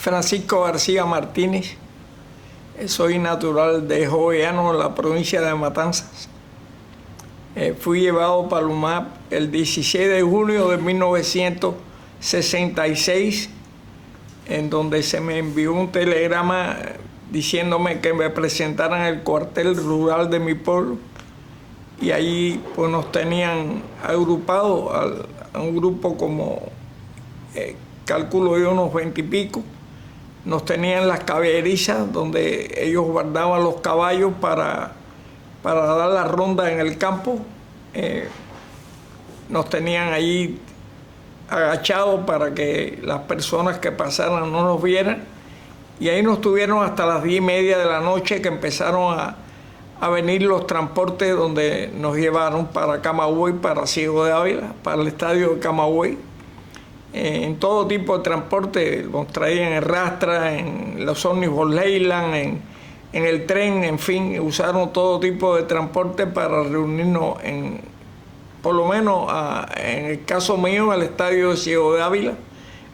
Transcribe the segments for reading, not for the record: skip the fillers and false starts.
Francisco García Martínez, soy natural de Jovellanos, en la provincia de Matanzas. Fui llevado para Lumap el 16 de junio de 1966, en donde se me envió un telegrama diciéndome que me presentaran el cuartel rural de mi pueblo, y allí pues nos tenían agrupados a un grupo como, calculo yo, unos 20 y pico. Nos tenían las caballerizas donde ellos guardaban los caballos para dar la ronda en el campo. Nos tenían allí agachados para que las personas que pasaran no nos vieran, y ahí nos tuvieron hasta las 10:30 de la noche, que empezaron a venir los transportes donde nos llevaron para Camagüey, para Ciego de Ávila, para el estadio de Camagüey. En todo tipo de transporte, nos traían en rastra, en los ómnibus Leyland, en el tren, en fin, usaron todo tipo de transporte para reunirnos por lo menos en el caso mío, en el estadio de Ciego de Ávila.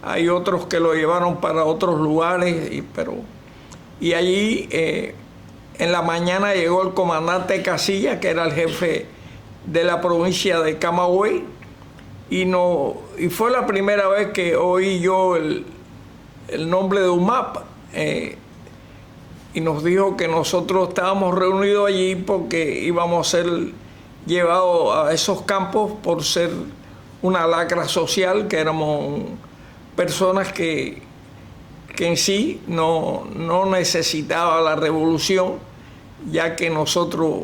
Hay otros que lo llevaron para otros lugares, y allí en la mañana llegó el comandante Casilla, que era el jefe de la provincia de Camagüey, y fue la primera vez que oí yo el nombre de UMAP, y nos dijo que nosotros estábamos reunidos allí porque íbamos a ser llevados a esos campos por ser una lacra social, que éramos personas que en sí no necesitaba la revolución, ya que nosotros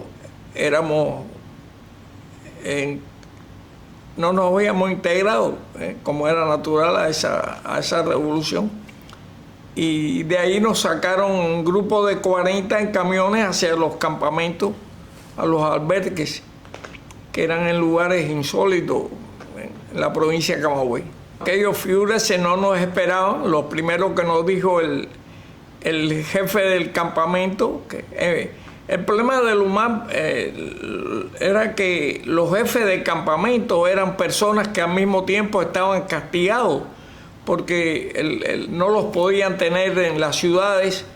no nos habíamos integrado, como era natural, a esa revolución. Y de ahí nos sacaron un grupo de 40 en camiones hacia los campamentos, a los albergues, que eran en lugares insólitos en la provincia de Camagüey. Aquellos figuras no nos esperaban. Lo primero que nos dijo el jefe del campamento, el problema del UMAP era que los jefes de campamento eran personas que al mismo tiempo estaban castigados, porque no los podían tener en las ciudades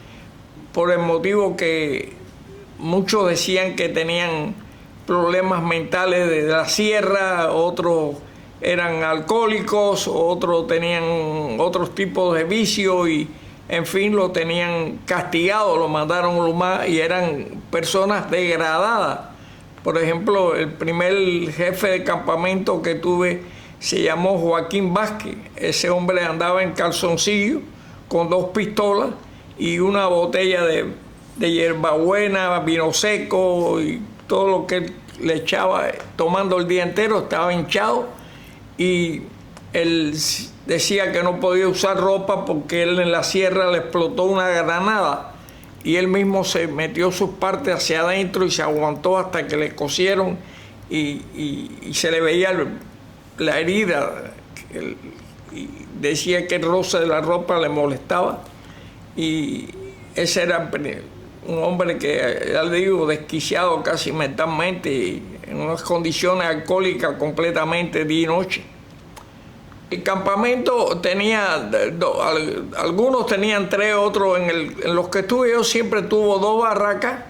por el motivo que muchos decían que tenían problemas mentales de la sierra, otros eran alcohólicos, otros tenían otros tipos de vicios, y en fin, lo tenían castigado, lo mandaron a Lumap, y eran personas degradadas. Por ejemplo, el primer jefe de campamento que tuve se llamó Joaquín Vázquez. Ese hombre andaba en calzoncillo con 2 pistolas y una botella de hierbabuena, vino seco y todo lo que él le echaba, tomando el día entero. Estaba hinchado, y él decía que no podía usar ropa porque él en la sierra le explotó una granada, y él mismo se metió sus partes hacia adentro y se aguantó hasta que le cosieron, y se le veía la herida, y decía que el roce de la ropa le molestaba. Y ese era un hombre que, ya le digo, desquiciado casi mentalmente, y en unas condiciones alcohólicas completamente día y noche. El campamento tenía, algunos tenían 3, otros en los que estuve yo siempre tuvo 2 barracas,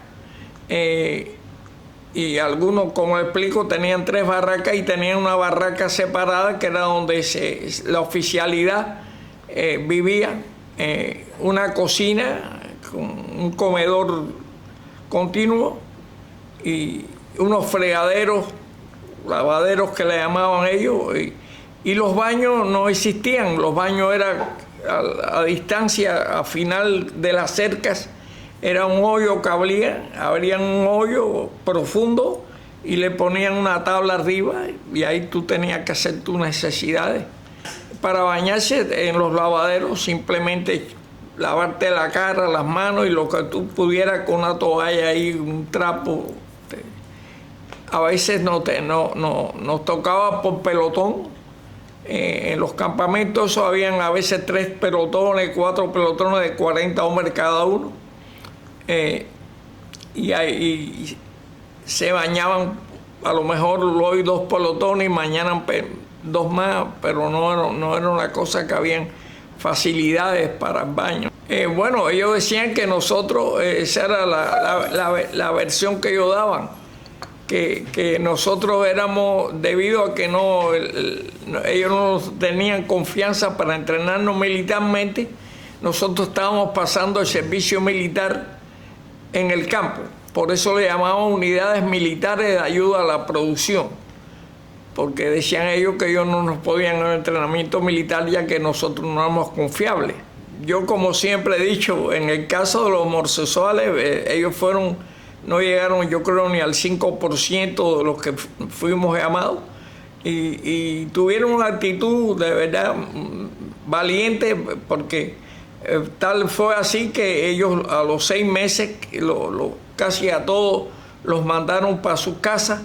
y algunos, como explico, tenían 3 barracas, y tenían una barraca separada que era donde la oficialidad vivía, una cocina con un comedor continuo y unos fregaderos, lavaderos que le llamaban ellos, y los baños no existían. Los baños eran a distancia, a final de las cercas, era un hoyo que abrían un hoyo profundo y le ponían una tabla arriba, y ahí tú tenías que hacer tus necesidades. Para bañarse en los lavaderos, simplemente lavarte la cara, las manos, y lo que tú pudieras con una toalla ahí, un trapo. A veces nos tocaba por pelotón. En los campamentos habían a veces 3 pelotones, 4 pelotones de 40 hombres cada uno. Y se bañaban, a lo mejor hoy 2 pelotones y mañana 2 más, pero no era una cosa que habían facilidades para el baño. Bueno, ellos decían que nosotros, esa era la versión que ellos daban, que nosotros éramos, debido a que ellos no tenían confianza para entrenarnos militarmente, nosotros estábamos pasando el servicio militar en el campo. Por eso le llamaban unidades militares de ayuda a la producción, porque decían ellos que ellos no nos podían dar entrenamiento militar ya que nosotros no éramos confiables. Yo, como siempre he dicho, en el caso de los homosexuales, ellos no llegaron, yo creo, ni al 5% de los que fuimos llamados, y tuvieron una actitud de verdad valiente, porque tal fue así que ellos a los 6 meses, casi a todos los mandaron para su casa,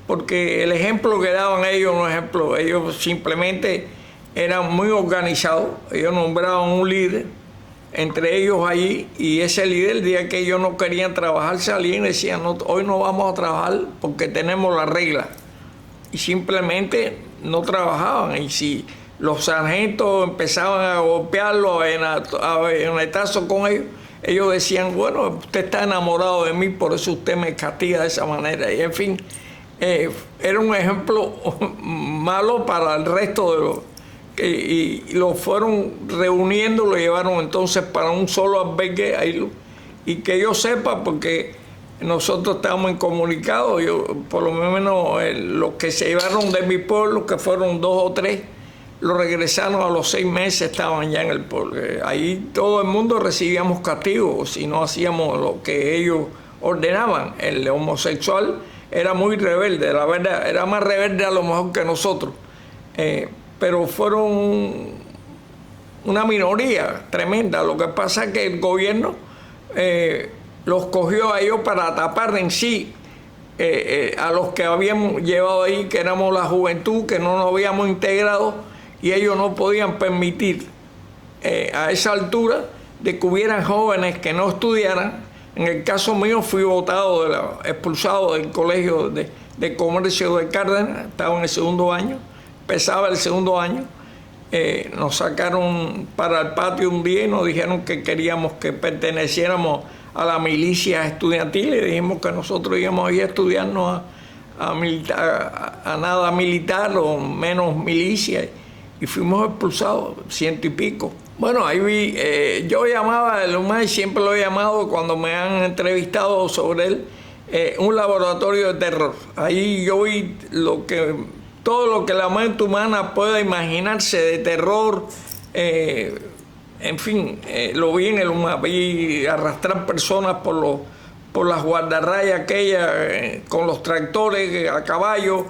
porque el ejemplo que daban ellos simplemente eran muy organizados. Ellos nombraban un líder entre ellos allí, y ese líder, el día que ellos no querían trabajar, salían y decían: no, hoy no vamos a trabajar porque tenemos la regla, y simplemente no trabajaban. Y si los sargentos empezaban a golpearlos, a netazos con ellos decían: bueno, usted está enamorado de mí, por eso usted me castiga de esa manera. Y en fin, era un ejemplo malo para el resto de los... Y lo fueron reuniendo, lo llevaron entonces para un solo albergue, y que yo sepa, porque nosotros estábamos incomunicados, por lo menos los que se llevaron de mi pueblo, que fueron 2 o 3, lo regresaron a los 6 meses, estaban ya en el pueblo. Ahí todo el mundo recibíamos castigos si no hacíamos lo que ellos ordenaban. El homosexual era muy rebelde, la verdad, era más rebelde a lo mejor que nosotros. Pero fueron una minoría tremenda. Lo que pasa es que el gobierno los cogió a ellos para tapar en sí a los que habíamos llevado ahí, que éramos la juventud, que no nos habíamos integrado, y ellos no podían permitir a esa altura de que hubieran jóvenes que no estudiaran. En el caso mío fui expulsado del colegio de comercio de Cárdenas, estaba en el 2º año. Empezaba el 2º año, nos sacaron para el patio un día y nos dijeron que queríamos que perteneciéramos a la milicia estudiantil, y dijimos que nosotros íbamos a ir a estudiarnos a nada militar o menos milicia, y fuimos expulsados, 100 y pico. Bueno, ahí vi, yo llamaba el UMAI, siempre lo he llamado cuando me han entrevistado sobre él, un laboratorio de terror. Ahí yo vi todo lo que la mente humana pueda imaginarse de terror, en fin, lo vi en el UMAP. Vi arrastrar personas por las guardarrayas aquellas, con los tractores a caballo,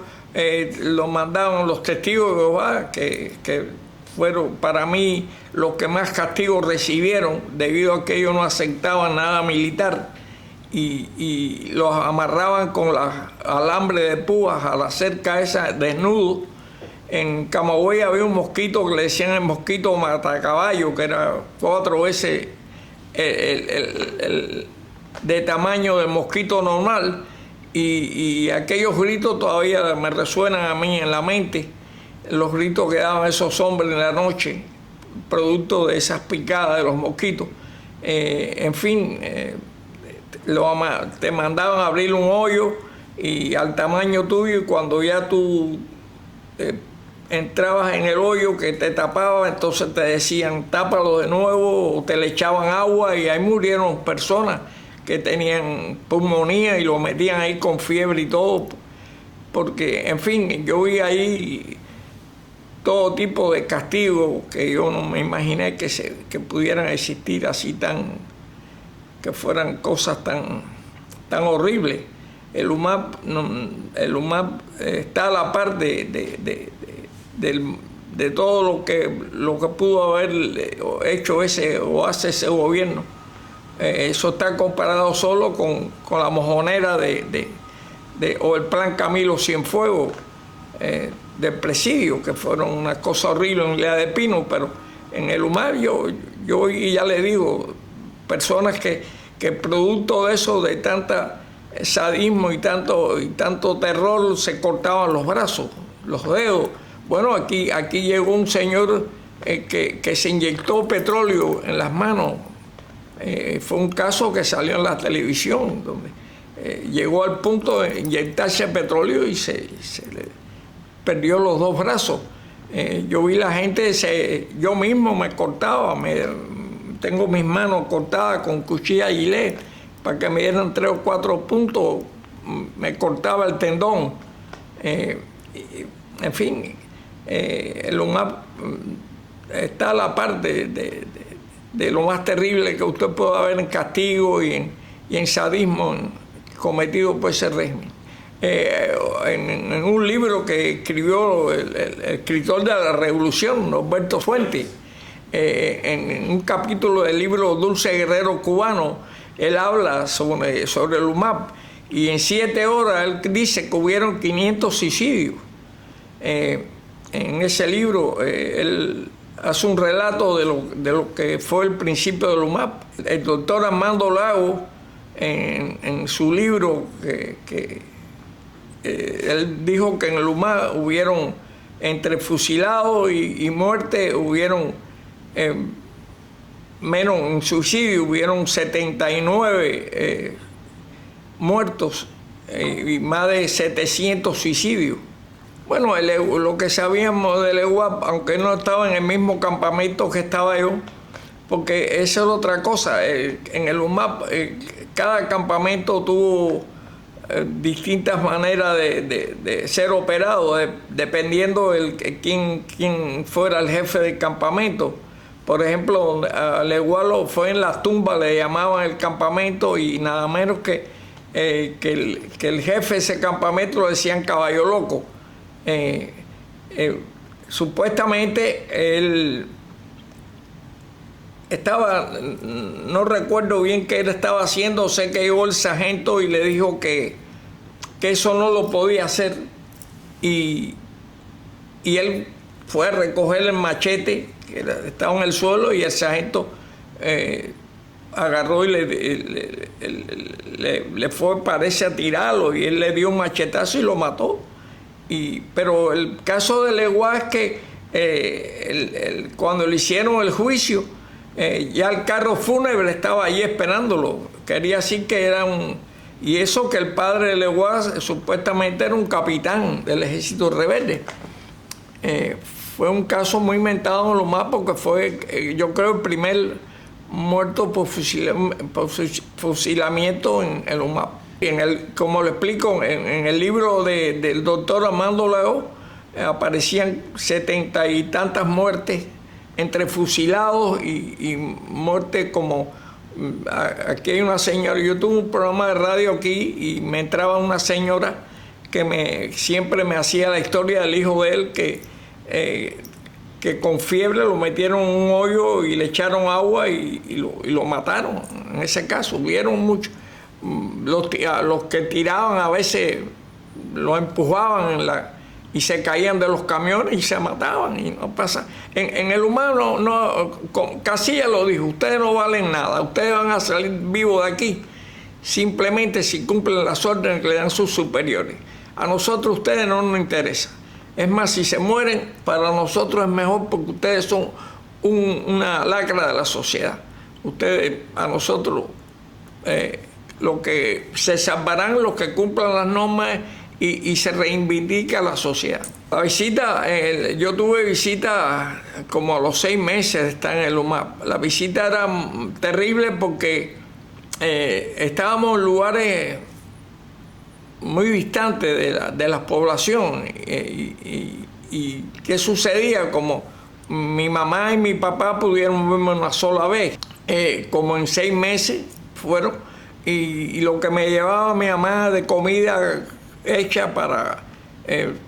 lo mandaban los testigos de Jehová, que fueron para mí los que más castigos recibieron, debido a que ellos no aceptaban nada militar. Y los amarraban con alambre de púas a la cerca esa, desnudos. En Camagüey había un mosquito que le decían el mosquito matacaballo, que era 4 veces de tamaño del mosquito normal, y aquellos gritos todavía me resuenan a mí en la mente, los gritos que daban esos hombres en la noche, producto de esas picadas de los mosquitos. En fin, te mandaban a abrir un hoyo y al tamaño tuyo, y cuando ya tú entrabas en el hoyo que te tapaba, entonces te decían: tápalo de nuevo, o te le echaban agua, y ahí murieron personas que tenían pulmonía y lo metían ahí con fiebre y todo, porque, en fin, yo vi ahí todo tipo de castigos que yo no me imaginé que pudieran existir así, que fueran cosas tan horribles. El UMAP está a la par de todo lo que pudo haber hecho hace ese gobierno. Eso está comparado solo con la mojonera o el plan Camilo Cienfuegos del presidio, que fueron una cosa horrible en Isla de Pino. Pero en el UMAP yo ya le digo, personas que producto de eso, de tanta sadismo y tanto terror, se cortaban los brazos, los dedos. Bueno, aquí llegó un señor que se inyectó petróleo en las manos. Fue un caso que salió en la televisión, donde llegó al punto de inyectarse petróleo y se le perdió los dos brazos. Yo vi la gente, yo mismo me cortaba, tengo mis manos cortadas con cuchilla Gillette para que me dieran 3 o 4 puntos, me cortaba el tendón. En fin, el UMAP está a la par de lo más terrible que usted pueda ver en castigo y en sadismo cometido por ese régimen. En un libro que escribió el escritor de la Revolución, Norberto Fuentes, en un capítulo del libro Dulce Guerrero Cubano, él habla sobre el UMAP, y en 7 horas él dice que hubieron 500 suicidios. En ese libro él hace un relato de lo que fue el principio del UMAP. El doctor Armando Lago, en su libro, él dijo que en el UMAP hubieron, entre fusilados y muerte, hubieron menos en suicidio, hubieron 79 muertos y más de 700 suicidios. Bueno, lo que sabíamos del EWAP, aunque no estaba en el mismo campamento que estaba yo, porque esa es otra cosa. En el UMAP, cada campamento tuvo distintas maneras de ser operado, dependiendo quién fuera el jefe del campamento. Por ejemplo, al Egualo fue en las tumbas, le llamaban el campamento, y nada menos que el jefe de ese campamento lo decían Caballo Loco. Supuestamente él estaba, no recuerdo bien qué él estaba haciendo, sé que llegó el sargento y le dijo que eso no lo podía hacer, y él fue a recoger el machete que estaba en el suelo, y el sargento agarró y le fue, parece, a tirarlo, y él le dio un machetazo y lo mató. Pero el caso de Leguá es que cuando le hicieron el juicio, ya el carro fúnebre estaba allí esperándolo. Quería decir que era y eso que el padre de Leguá supuestamente era un capitán del ejército rebelde. Fue un caso muy inventado en lo más, porque fue, yo creo, el primer muerto por fusilamiento en el UMAP. Como lo explico, en el libro del doctor Armando Lago, aparecían 70 y tantas muertes entre fusilados y muertes como... Aquí hay una señora, yo tuve un programa de radio aquí y me entraba una señora que siempre me hacía la historia del hijo de él, que con fiebre lo metieron en un hoyo y le echaron agua y lo mataron. En ese caso hubieron muchos. Los que tiraban a veces los empujaban y se caían de los camiones y se mataban, y no pasa. En el humano, Casilla lo dijo: ustedes no valen nada, ustedes van a salir vivos de aquí simplemente si cumplen las órdenes que le dan sus superiores. A nosotros ustedes no nos interesa. Es más, si se mueren, para nosotros es mejor, porque ustedes son una lacra de la sociedad. Ustedes, a nosotros, lo que se salvarán los que cumplan las normas y se reivindica la sociedad. La visita, yo tuve visita como a los 6 meses de estar en el UMAP. La visita era terrible porque estábamos en lugares muy distantes de la población. Y ¿qué sucedía? Como mi mamá y mi papá pudieron verme una sola vez, como en 6 meses fueron, y lo que me llevaba mi mamá de comida hecha para...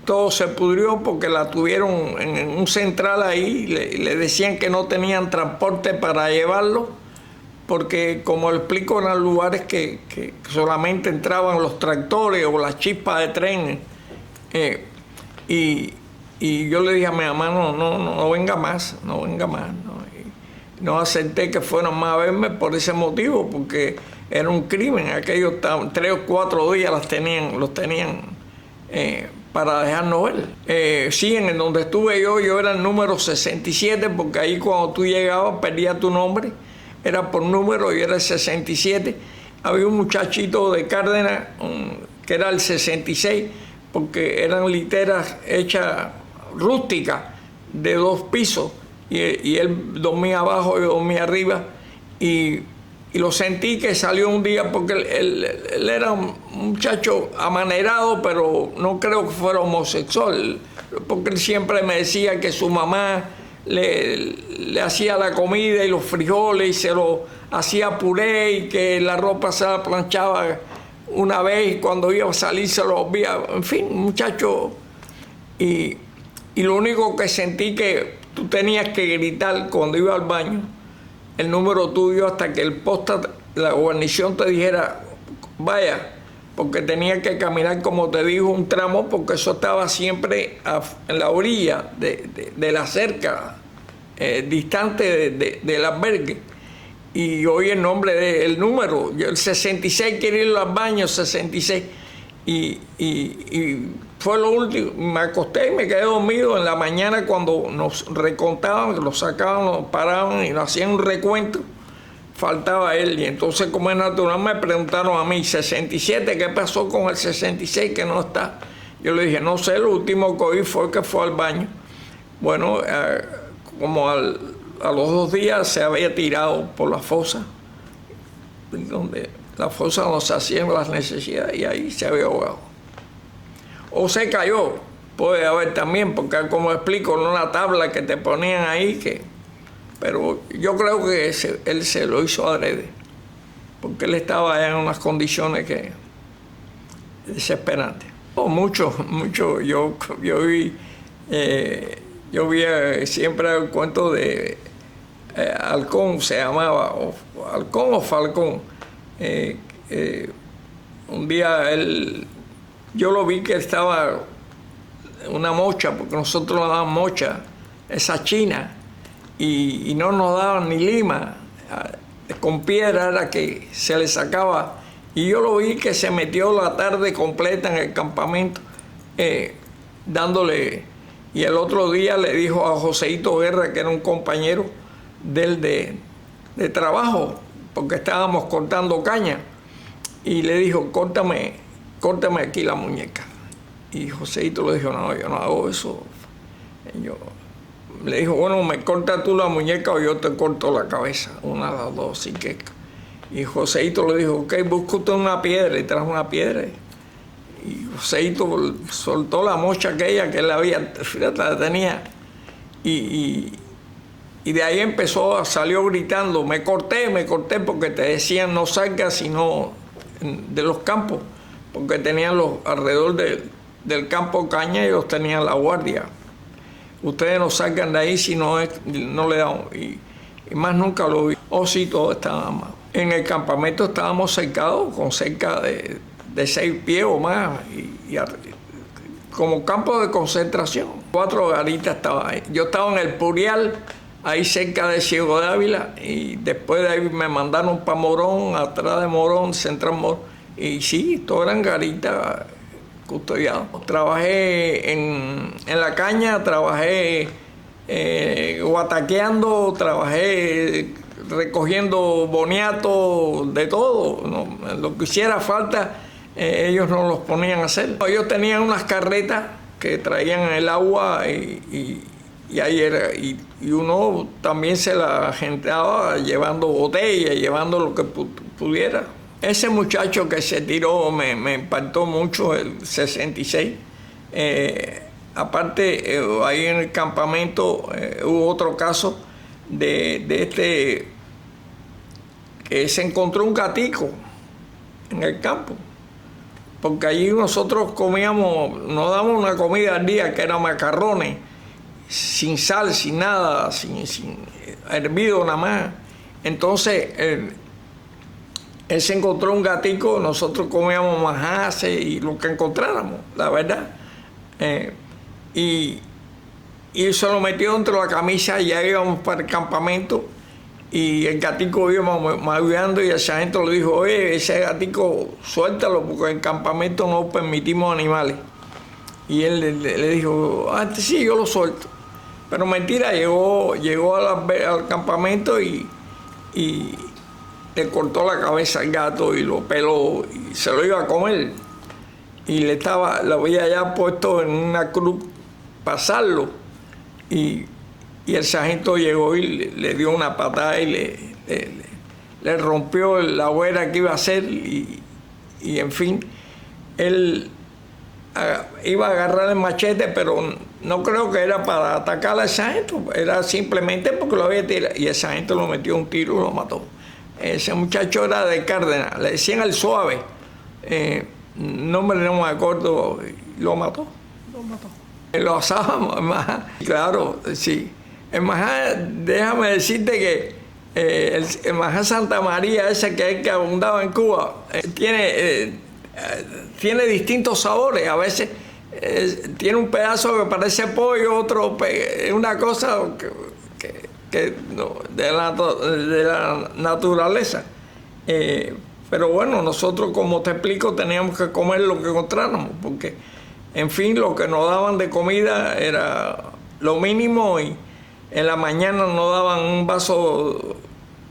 todo se pudrió porque la tuvieron en un central ahí, le decían que no tenían transporte para llevarlo, porque, como le explico, eran lugares que solamente entraban los tractores o las chispas de trenes. Y yo le dije a mi mamá: no venga más, no venga más. No acepté que fueran más a verme por ese motivo, porque era un crimen. Aquellos 3 o 4 días los tenían para dejarnos ver. Sí, en donde estuve yo era el número 67, porque ahí cuando tú llegabas perdías tu nombre, era por número y era el 67. Había un muchachito de Cárdenas que era el 66, porque eran literas hechas rústicas de 2 pisos, y él dormía abajo y yo dormía arriba, y lo sentí que salió un día, porque él era un muchacho amanerado, pero no creo que fuera homosexual, porque él siempre me decía que su mamá le hacía la comida y los frijoles y se lo hacía puré, y que la ropa se la planchaba una vez y cuando iba a salir se lo olvidaba. En fin, muchacho. Y lo único que sentí que tú tenías que gritar cuando iba al baño el número tuyo hasta que el posta, la guarnición te dijera vaya, porque tenía que caminar, como te digo, un tramo, porque eso estaba siempre en la orilla de la cerca, distante del albergue. Y oí el nombre del número, el 66, quiere ir al baño, 66. Y fue lo último. Me acosté y me quedé dormido. En la mañana, cuando nos recontaban, lo sacaban, lo paraban y nos hacían un recuento, faltaba él. Y entonces, como es natural, me preguntaron a mí, 67, ¿qué pasó con el 66 que no está? Yo le dije, no sé, lo último que oí fue que fue al baño. Bueno, como a los 2 días se había tirado por la fosa, donde la fosa donde se hacían las necesidades, y ahí se había ahogado. O se cayó, puede haber también, porque como explico, en una tabla que te ponían ahí, pero yo creo que él se lo hizo adrede, porque él estaba en unas condiciones desesperantes. Mucho, yo vi siempre el cuento de Halcón, se llamaba, Halcón o Falcón. Un día yo lo vi que estaba una mocha, porque nosotros nos daban mocha, esa china, y no nos daban ni lima, con piedra era que se le sacaba, y yo lo vi que se metió la tarde completa en el campamento dándole, y el otro día le dijo a Joseito Guerra, que era un compañero de él de trabajo, porque estábamos cortando caña, y le dijo, córtame aquí la muñeca. Y Joseito le dijo, no, yo no hago eso. Le dijo, bueno, me corta tú la muñeca o yo te corto la cabeza, una de las dos. Así que, y Joseito le dijo, ok, busca usted una piedra, y trajo una piedra. Y Joseito soltó la mocha aquella que él había, fíjate, la tenía, y de ahí salió gritando, me corté, porque te decían no salgas sino de los campos, porque tenían alrededor del campo caña, y ellos tenían la guardia. Ustedes no salgan de ahí si no le dan. Y más nunca lo vi. Sí, todo estaba mal. En el campamento estábamos cercados con cerca de 6 pies o más, y como campo de concentración. 4 garitas estaban ahí. Yo estaba en el Purial, ahí cerca de Ciego de Ávila, y después de ahí me mandaron para Morón, atrás de Morón, Central Morón, y sí, todas eran garitas custodiadas. Trabajé en la caña, trabajé guataqueando, trabajé recogiendo boniato, de todo, ¿no? Lo que hiciera falta, ellos nos los ponían a hacer. Ellos tenían unas carretas que traían el agua, y ahí era, y uno también se la gentaba llevando botellas, llevando lo que pudiera. Ese muchacho que se tiró me impactó mucho, el 66. Aparte, ahí en el campamento hubo otro caso de que se encontró un gatico en el campo, porque allí nosotros nos daban una comida al día que era macarrones, sin sal, sin nada, sin hervido nada más. Entonces, él se encontró un gatico, nosotros comíamos majaces y lo que encontráramos, la verdad. Y se lo metió dentro de la camisa, y ya íbamos para el campamento, y el gatico iba maullando, y el sargento le dijo, oye, ese gatico suéltalo, porque en el campamento no permitimos animales. Y él le dijo, sí, yo lo suelto. Pero mentira, llegó al campamento y le cortó la cabeza al gato y lo peló y se lo iba a comer. Y lo había ya puesto en una cruz para asarlo. Y el sargento llegó y le dio una patada y le rompió la hoguera que iba a hacer. Y en fin, él iba a agarrar el machete, pero no creo que era para atacar al sargento, era simplemente porque lo había tirado. Y el sargento lo metió un tiro y lo mató. Ese muchacho era de Cárdenas, le decían el suave. No me acuerdo, lo mató. Lo asábamos, claro, sí. En Majá, déjame decirte que el Majá Santa María, ese que abundaba en Cuba, tiene distintos sabores. A veces tiene un pedazo que parece pollo, otro es una cosa de la naturaleza. Pero bueno, nosotros, como te explico, teníamos que comer lo que encontráramos, porque, en fin, lo que nos daban de comida era lo mínimo, y en la mañana nos daban un vaso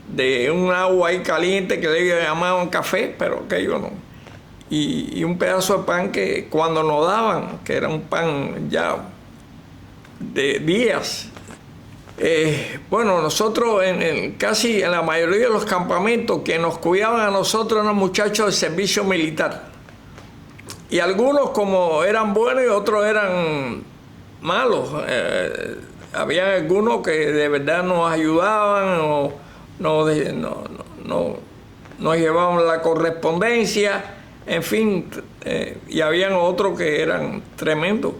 de un agua ahí caliente que le llamaban café, pero aquello no. Y un pedazo de pan que cuando nos daban, que era un pan ya de días. Bueno, nosotros casi en la mayoría de los campamentos que nos cuidaban a nosotros eran muchachos de servicio militar. Y algunos, como eran buenos y otros eran malos. Había algunos que de verdad nos ayudaban o nos llevaban la correspondencia, en fin, y habían otros que eran tremendos.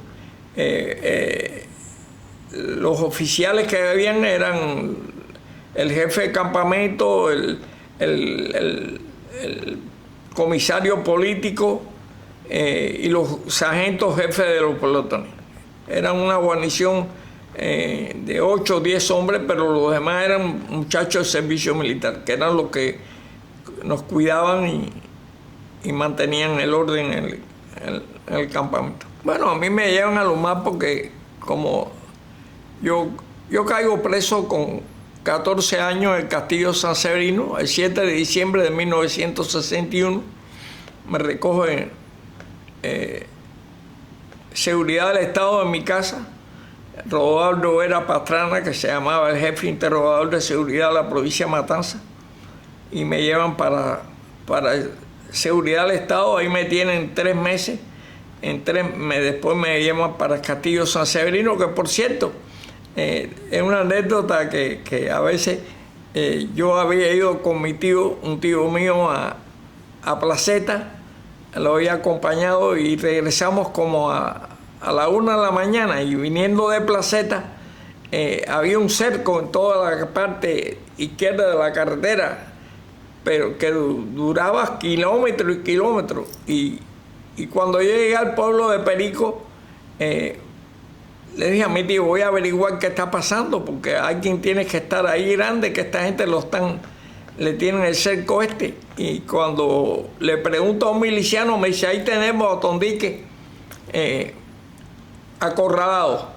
Los oficiales que habían eran el jefe de campamento, el comisario político y los sargentos jefes de los pelotones. Eran una guarnición de 8 o 10 hombres, pero los demás eran muchachos de servicio militar, que eran los que nos cuidaban y mantenían el orden en el campamento. Bueno, a mí me llevan a lo más porque como yo caigo preso con 14 años en el Castillo San Severino, el 7 de diciembre de 1961, me recoge seguridad del Estado en mi casa. Rodoaldo Vera Pastrana, que se llamaba el jefe interrogador de seguridad de la provincia de Matanzas, y me llevan para seguridad del Estado. Ahí me tienen 3 meses. Después me llevan para el Castillo San Severino, que por cierto, es una anécdota que a veces yo había ido con un tío mío a Placeta, lo había acompañado y regresamos como a la 1 de la mañana, y viniendo de Placeta había un cerco en toda la parte izquierda de la carretera, pero que duraba kilómetros y kilómetros. Y cuando yo llegué al pueblo de Perico, le dije a mi tío, voy a averiguar qué está pasando, porque alguien tiene que estar ahí grande, que esta gente le tienen el cerco este. Y cuando le pregunto a un miliciano, me dice, ahí tenemos a Tondique acorralado.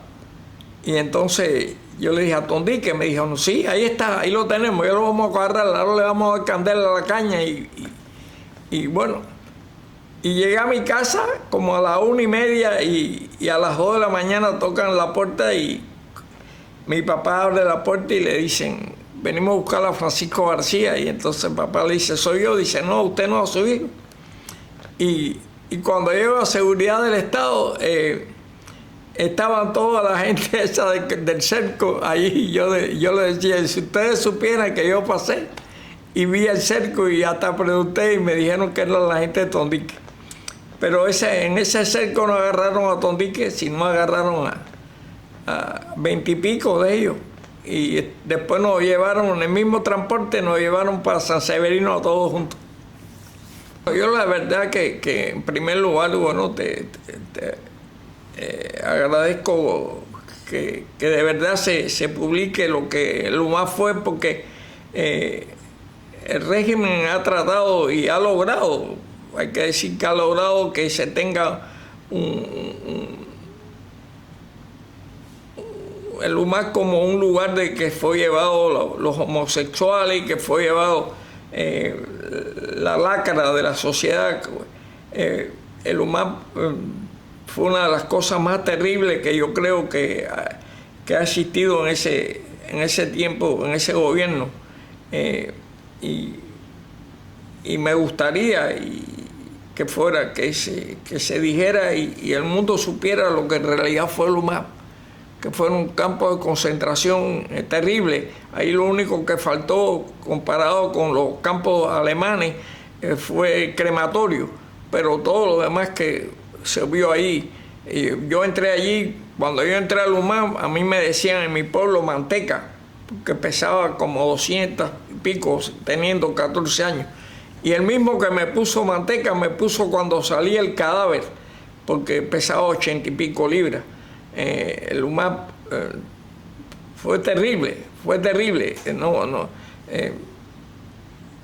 Y entonces yo le dije a Tondique, me dijo, no, sí, ahí está, ahí lo tenemos, ya lo vamos a agarrar, ahora le vamos a dar candela a la caña. Y bueno, y llegué a mi casa como a las 1:30 y a las 2 de la mañana tocan la puerta y mi papá abre la puerta y le dicen, venimos a buscar a Francisco García. Y entonces el papá le dice, soy yo. Dice, no, usted no es su hijo. Y cuando llego a seguridad del Estado, estaban toda la gente esa del cerco ahí. Y yo le decía, si ustedes supieran que yo pasé y vi el cerco y hasta pregunté y me dijeron que era la gente de Tondique. Pero en ese cerco no agarraron a Tondique, sino agarraron a 20 y pico de ellos. Y después nos llevaron, en el mismo transporte, nos llevaron para San Severino a todos juntos. Yo la verdad que en primer lugar, bueno, te agradezco que de verdad se publique lo más fue, porque el régimen ha tratado y ha logrado, hay que decir que ha logrado que se tenga el UMAP como un lugar de que fue llevado los homosexuales y que fue llevado la lacra de la sociedad. El UMAP fue una de las cosas más terribles que yo creo que ha existido en ese tiempo, en ese gobierno. Y me gustaría que fuera, que se dijera y el mundo supiera lo que en realidad fue el UMAP, que fue un campo de concentración terrible. Ahí lo único que faltó, comparado con los campos alemanes, fue el crematorio, pero todo lo demás que se vio ahí. Yo entré allí, cuando yo entré al UMAP, a mí me decían en mi pueblo manteca, que pesaba como 200 y pico, teniendo 14 años. Y el mismo que me puso manteca, me puso cuando salía el cadáver, porque pesaba 80 y pico libras. El UMAP fue terrible, fue terrible.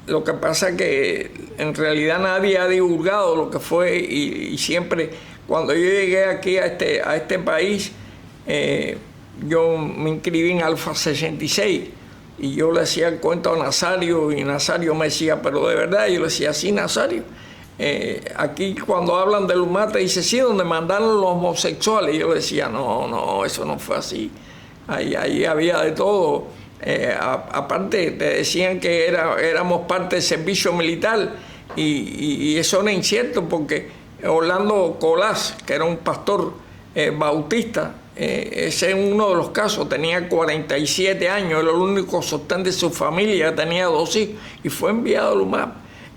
Lo que pasa es que en realidad nadie ha divulgado lo que fue y siempre, cuando yo llegué aquí a este país, yo me inscribí en Alfa 66 y yo le hacía el cuento a Nazario y Nazario me decía, pero de verdad, yo le decía, sí, Nazario. Aquí cuando hablan del UMAP te dice, sí, donde mandaron los homosexuales. Y yo le decía, no, eso no fue así. Ahí había de todo. Aparte te decían que éramos parte del servicio militar y eso era incierto porque Orlando Colás, que era un pastor bautista, ese es uno de los casos, tenía 47 años, era el único sostén de su familia, tenía 2 hijos y fue enviado al UMAP.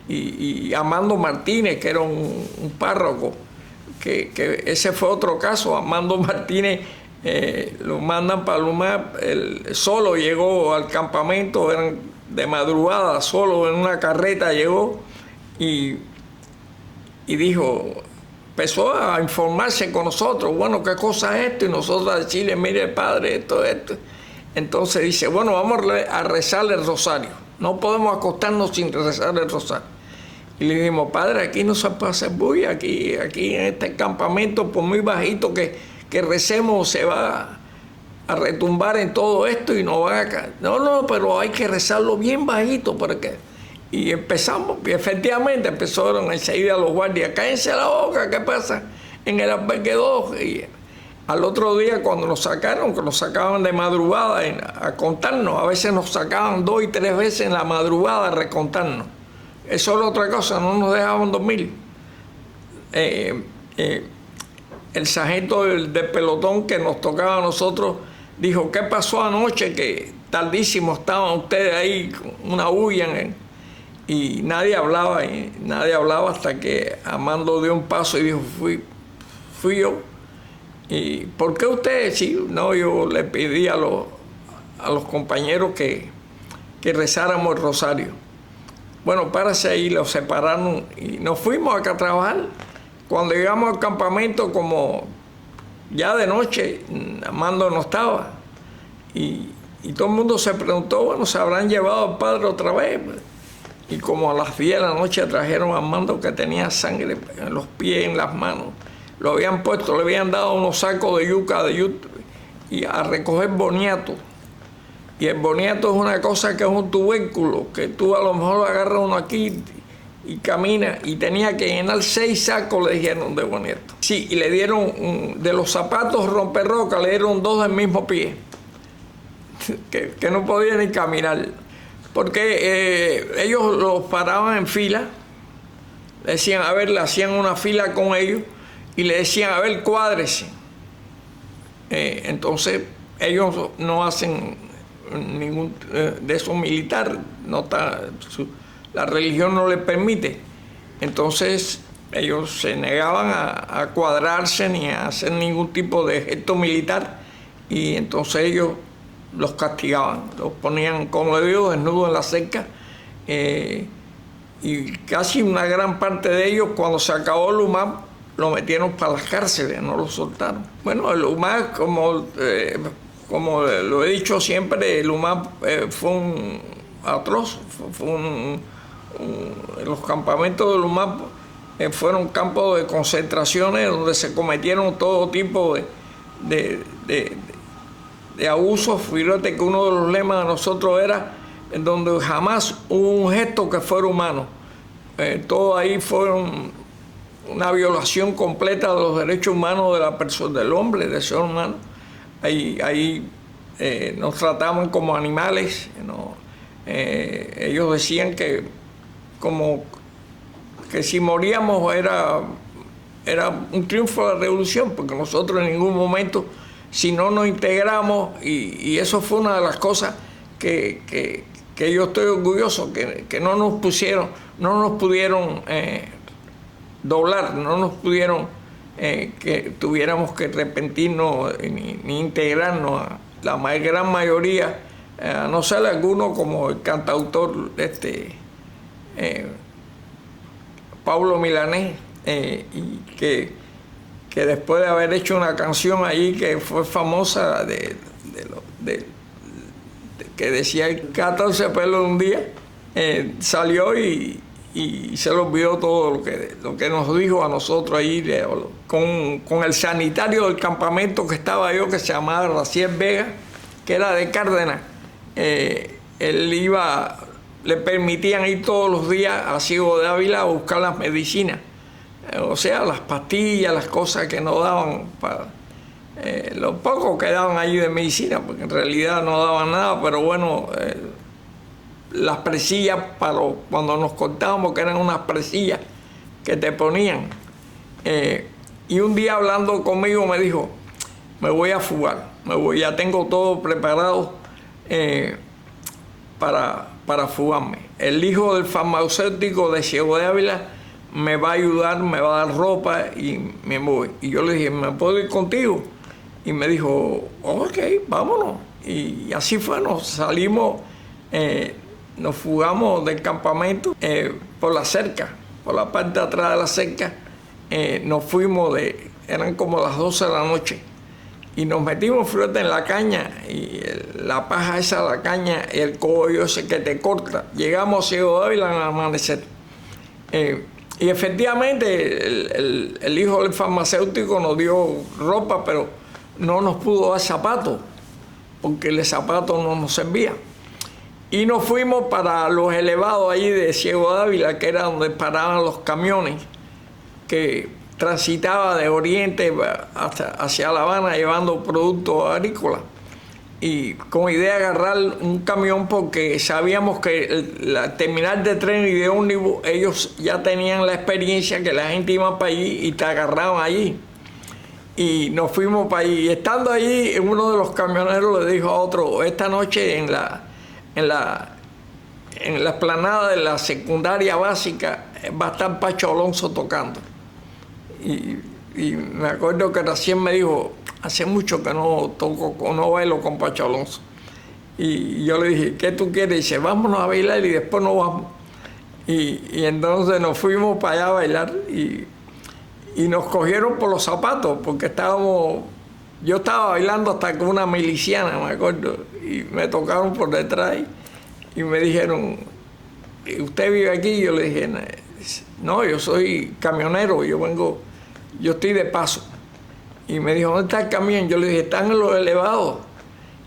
Y Amando Martínez, que era un párroco, que ese fue otro caso. Amando Martínez lo mandan para el UMAP, él solo llegó al campamento, eran de madrugada, solo en una carreta llegó y dijo, empezó a informarse con nosotros, bueno, ¿qué cosa es esto? Y nosotros a decirle, mire padre, esto. Entonces dice, bueno, vamos a rezar el rosario, no podemos acostarnos sin rezar el rosario. Y le dijimos, padre, aquí no se puede hacer bulla, aquí en este campamento, por muy bajito que recemos, se va a retumbar en todo esto y no va a caer. No, pero hay que rezarlo bien bajito para que... Y empezamos, y efectivamente empezaron enseguida los guardias, cállense la boca, ¿qué pasa? En el albergue 2. Y al otro día cuando nos sacaron, que nos sacaban de madrugada a contarnos, a veces nos sacaban 2 y 3 veces en la madrugada a recontarnos. Eso era otra cosa, no nos dejaban dormir. El sargento del pelotón que nos tocaba a nosotros dijo, ¿qué pasó anoche? Que tardísimo estaban ustedes ahí, una bulla. Y nadie hablaba hasta que Amando dio un paso y dijo, fui yo. ¿Y por qué ustedes? Sí, no, yo le pedí a los compañeros que rezáramos el rosario. Bueno, párase ahí, los separaron y nos fuimos acá a trabajar. Cuando llegamos al campamento, como ya de noche, Amando no estaba. Y todo el mundo se preguntó, bueno, ¿se habrán llevado al padre otra vez? Y como a las 10 de la noche trajeron a Amando que tenía sangre en los pies, en las manos. Lo habían puesto, le habían dado unos sacos de yuca y a recoger boniato. Y el boniato es una cosa que es un tubérculo, que tú a lo mejor agarras uno aquí y camina, y tenía que llenar 6 sacos, le dijeron, de boniato. Sí, y le dieron de los zapatos romperroca, le dieron 2 del mismo pie, que no podían ni caminar. Porque ellos los paraban en fila, le decían, a ver, le hacían una fila con ellos y le decían, a ver, cuádrese. Entonces, ellos no hacen ningún de eso militar, la religión no les permite. Entonces, ellos se negaban a cuadrarse ni a hacer ningún tipo de gesto militar y entonces ellos los castigaban, los ponían, como le digo, desnudos en la cerca, y casi una gran parte de ellos, cuando se acabó el UMAP, lo metieron para las cárceles, no lo soltaron. Bueno, el UMAP, como lo he dicho siempre, el UMAP fue un atroz, los campamentos del UMAP fueron campos de concentraciones donde se cometieron todo tipo de abusos. Fíjate que uno de los lemas de nosotros era en donde jamás hubo un gesto que fuera humano. Todo ahí fueron una violación completa de los derechos humanos de la persona, del hombre, del ser humano. Ahí nos trataban como animales, ¿no? Ellos decían que si moríamos era un triunfo de la revolución, porque nosotros en ningún momento, si no nos integramos, y eso fue una de las cosas que yo estoy orgulloso, que no nos pudieron doblar, no nos pudieron que tuviéramos que arrepentirnos ni integrarnos a la gran mayoría, a no ser alguno como el cantautor Pablo Milanés, y que después de haber hecho una canción ahí que fue famosa que decía 14 pelos un día, salió y se le olvidó todo lo que nos dijo a nosotros ahí con el sanitario del campamento que estaba yo, que se llamaba Raciel Vega, que era de Cárdenas. Le permitían ir todos los días a Ciego de Ávila a buscar las medicinas, o sea, las pastillas, las cosas que nos daban, lo poco que daban allí de medicina, porque en realidad no daban nada, pero bueno, las presillas cuando nos cortábamos, que eran unas presillas que te ponían. Y un día hablando conmigo me dijo, me voy a fugar, ya tengo todo preparado para fugarme. El hijo del farmacéutico de Ciego de Ávila me va a ayudar, me va a dar ropa y me voy. Y yo le dije, ¿me puedo ir contigo? Y me dijo, ok, vámonos. Y así fue, nos salimos, nos fugamos del campamento por la cerca, por la parte de atrás de la cerca. Nos fuimos eran como las 12 de la noche. Y nos metimos, fíjate, en la caña, y la paja esa de la caña, y el cogollo ese que te corta. Llegamos a Ciego de Ávila al amanecer. Y efectivamente el hijo del farmacéutico nos dio ropa, pero no nos pudo dar zapatos, porque el zapato no nos servía. Y nos fuimos para los elevados ahí de Ciego de Ávila, que era donde paraban los camiones, que transitaba de Oriente hacia La Habana llevando productos agrícolas. Y con idea de agarrar un camión, porque sabíamos que la terminal de tren y de ómnibus, ellos ya tenían la experiencia que la gente iba para allí y te agarraban allí. Y nos fuimos para allí. Y estando allí, uno de los camioneros le dijo a otro, esta noche en la explanada de la secundaria básica va a estar Pacho Alonso tocando. Y me acuerdo que recién me dijo, hace mucho que no bailo con Pacho Alonso. Y yo le dije, ¿qué tú quieres? Y dice, vámonos a bailar y después nos vamos. Y entonces nos fuimos para allá a bailar y nos cogieron por los zapatos, porque yo estaba bailando hasta con una miliciana, me acuerdo, y me tocaron por detrás y me dijeron, ¿usted vive aquí? Y yo le dije, no, yo soy camionero, yo estoy de paso. Y me dijo, ¿dónde está el camión? Yo le dije, están en los elevados.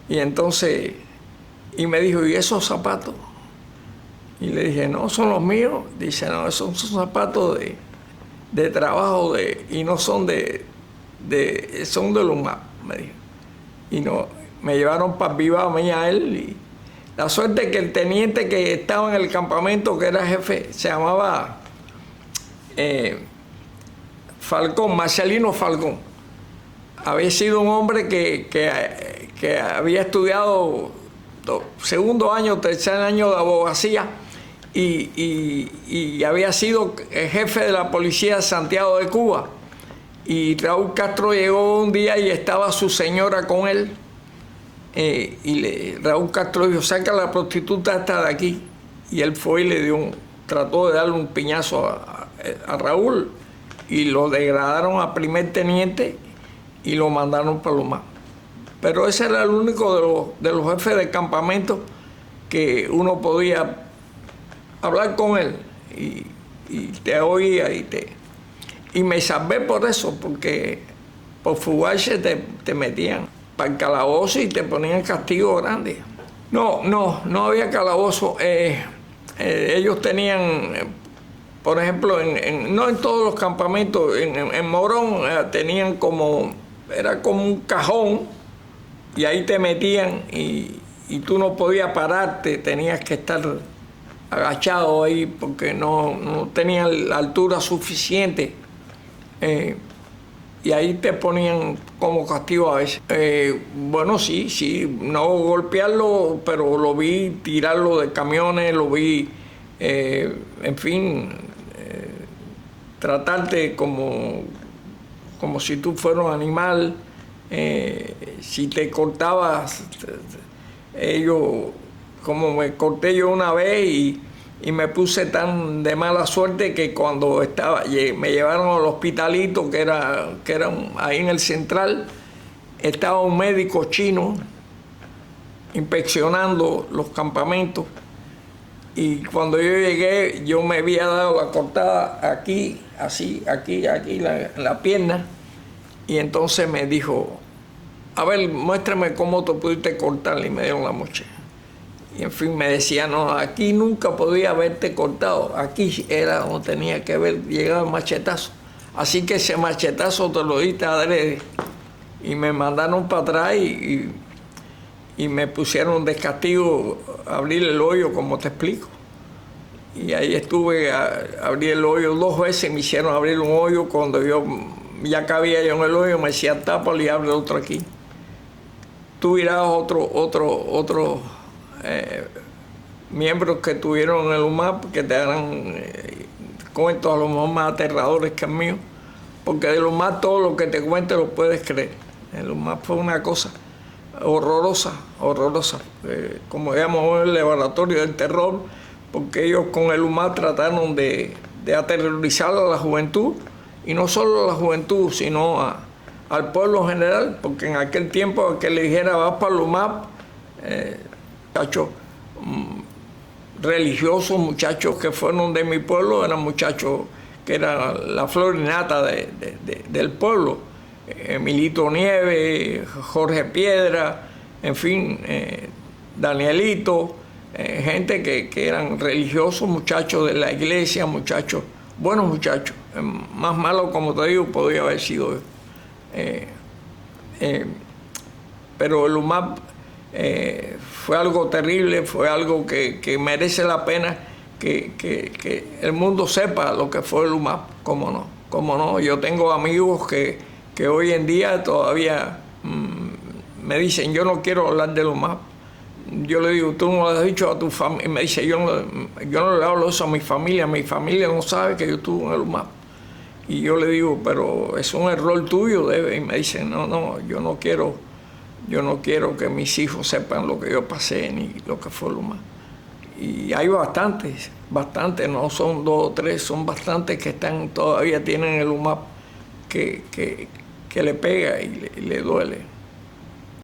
Y entonces, me dijo, ¿y esos zapatos? Y le dije, no, son los míos. Dice, no, esos son zapatos de trabajo, y no son son de los más, me dijo. Y no, me llevaron para Viva a mí, a él. Y la suerte es que el teniente que estaba en el campamento, que era jefe, se llamaba Falcón, Marcelino Falcón. Había sido un hombre que había estudiado segundo año, tercer año de abogacía y había sido jefe de la policía de Santiago de Cuba. Y Raúl Castro llegó un día y estaba su señora con él. Raúl Castro dijo, saca la prostituta esta de aquí. Y él fue y trató de darle un piñazo a Raúl, y lo degradaron a primer teniente y lo mandaron para Lomar. Pero ese era el único de los jefes de campamento que uno podía hablar con él y te oía y me salvé por eso, porque por fugarse te metían. para el calabozo y te ponían castigo grande. No había calabozo. Ellos tenían, por ejemplo, no en todos los campamentos, en Morón tenían era como un cajón y ahí te metían y tú no podías pararte, tenías que estar agachado ahí porque no tenían la altura suficiente. Y ahí te ponían como castigo a veces. Bueno, sí, no golpearlo, pero lo vi tirarlo de camiones, lo vi, en fin, tratarte como si tú fueras un animal. Si te cortabas, ellos, como me corté yo una vez y me puse tan de mala suerte que cuando me llevaron al hospitalito que era ahí en el Central, estaba un médico chino inspeccionando los campamentos y cuando yo llegué yo me había dado la cortada aquí, así, aquí, en la pierna, y entonces me dijo, a ver, muéstrame cómo te pudiste cortar, y me dieron la mochila. Y en fin, me decía, no, aquí nunca podía haberte cortado, aquí era donde tenía que haber llegado el machetazo. Así que ese machetazo te lo diste adrede. Y me mandaron para atrás y me pusieron de castigo a abrir el hoyo, como te explico. Y ahí estuve, abrí el hoyo 2 veces, me hicieron abrir un hoyo. Cuando yo ya cabía yo en el hoyo, me decían, tápalo y abre otro aquí. Tú dirás otro miembros que tuvieron en el UMAP que te harán cuentos a lo mejor más aterradores que el mío, porque del UMAP todo lo que te cuente lo puedes creer. El UMAP fue una cosa horrorosa, como llamamos el laboratorio del terror, porque ellos con el UMAP trataron de aterrorizar a la juventud, y no solo a la juventud, sino al pueblo en general, porque en aquel tiempo que le dijera vas para el UMAP, muchachos religiosos, muchachos que fueron de mi pueblo, eran muchachos que eran la flor y nata del pueblo. Emilito Nieves, Jorge Piedra, en fin, Danielito, gente que eran religiosos, muchachos de la iglesia, muchachos, buenos muchachos. Más malo, como te digo, podría haber sido yo. Pero el UMAP fue algo terrible, fue algo que merece la pena que el mundo sepa lo que fue el UMAP, cómo no. Yo tengo amigos que hoy en día todavía me dicen, yo no quiero hablar del UMAP. Yo le digo, tú no lo has dicho a tu familia. Y me dice, yo no le hablo eso a mi familia no sabe que yo estuve en el UMAP. Y yo le digo, pero es un error tuyo, debe. Y me dice, no, yo no quiero que mis hijos sepan lo que yo pasé ni lo que fue el UMAP. Y hay bastantes, no son 2 o 3, son bastantes que todavía tienen el UMAP que le pega y le duele.